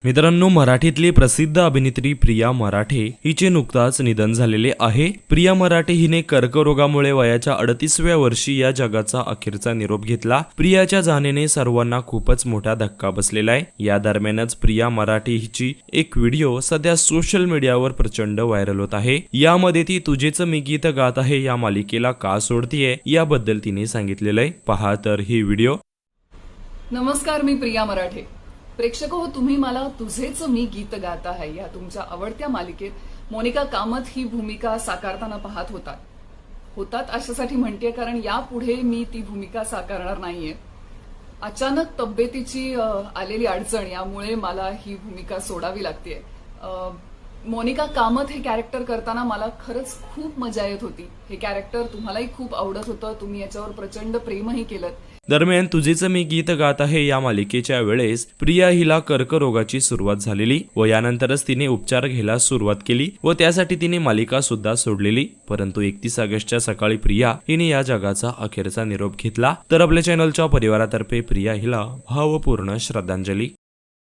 मित्रांनो, मराठीतली प्रसिद्ध अभिनेत्री प्रिया मराठे हिचे नुकताच निधन झालेले आहे। प्रिया मराठे हिने कर्करोगामुळे वयाच्या 38व्या वर्षी या जगाचा अखेरचा निरोप घेतला। प्रियाच्या जाण्याने सर्वांना खूपच मोठा धक्का बसलेला आहे। या दरम्यानच प्रिया मराठे हिची एक व्हिडिओ सध्या सोशल मीडियावर प्रचंड व्हायरल होत आहे। यामध्ये ती तुझेच मी गीत गात आहे या मालिकेला का सोडतीये याबद्दल तिने सांगितलेलं आहे। पहा तर ही व्हिडिओ। नमस्कार, मी प्रिया मराठे। प्रेक्षक हो, तुम्ही मला तुझेच मी गीत गात आहे या तुमच्या आवडत्या मालिकेत मोनिका कामत ही भूमिका साकारताना पाहत होतात अशासाठी म्हणते कारण यापुढे मी ती भूमिका साकारणार नाहीये। अचानक तब्येतीची आलेली अडचण यामुळे मला ही भूमिका सोडावी लागते। मोनिका कामत हे कॅरेक्टर करताना मला खरंच खूप मजा येत होती। हे कॅरेक्टर तुम्हालाही खूप आवडत होतं, तुम्ही याच्यावर प्रचंड प्रेमही केलं। दरम्यान तुझेच मी गीत गात आहे या मालिकेच्या वेळेस प्रिया हिला कर्करोगाची सुरुवात झालेली व यानंतरच तिने उपचार घ्यायला सुरुवात केली व त्यासाठी तिने मालिका सुद्धा सोडलेली। परंतु 31 ऑगस्टच्या सकाळी प्रिया हिने या जगाचा अखेरचा निरोप घेतला। तर आपल्या चॅनलच्या परिवारातर्फे प्रिया हिला भावपूर्ण श्रद्धांजली।